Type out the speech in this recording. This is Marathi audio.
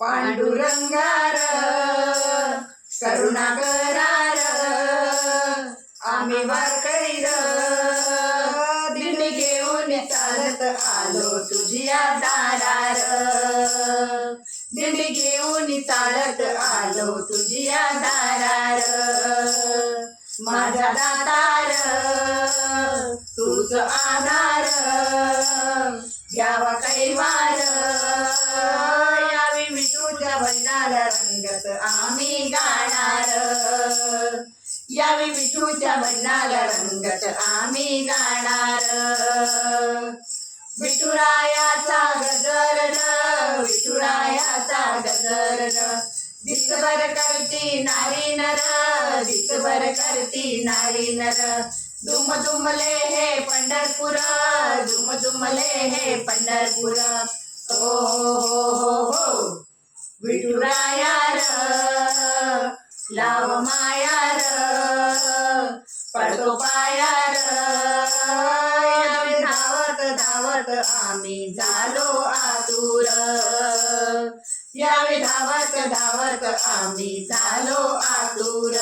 पांडुरंगार करुणाकरार आम्ही वारकरी र दिंडी घेऊन चालत आलो तुझ्या दारार दिंडी घेऊन चालत आलो तुझ्या दारार माझा दातार तूच आधार घ्यावा कैवार यावी विठूच्या भजनाला रंगत आम्ही गाणार यावी विठूच्या भजनाला रंगत आम्ही गाणार विठुरायाचा गजर विठुरायाचा गजर दिसभर करती नारी नर दिसभर करती नारी नर दुम दुमले हे पंढरपूर दुम दुमले हे पंढरपूर हो हो विठुरायार लाव मायार पडतो पायार धावत धावत आम्ही झालो आतुर यावे धावत धावत आम्ही झालो आतुर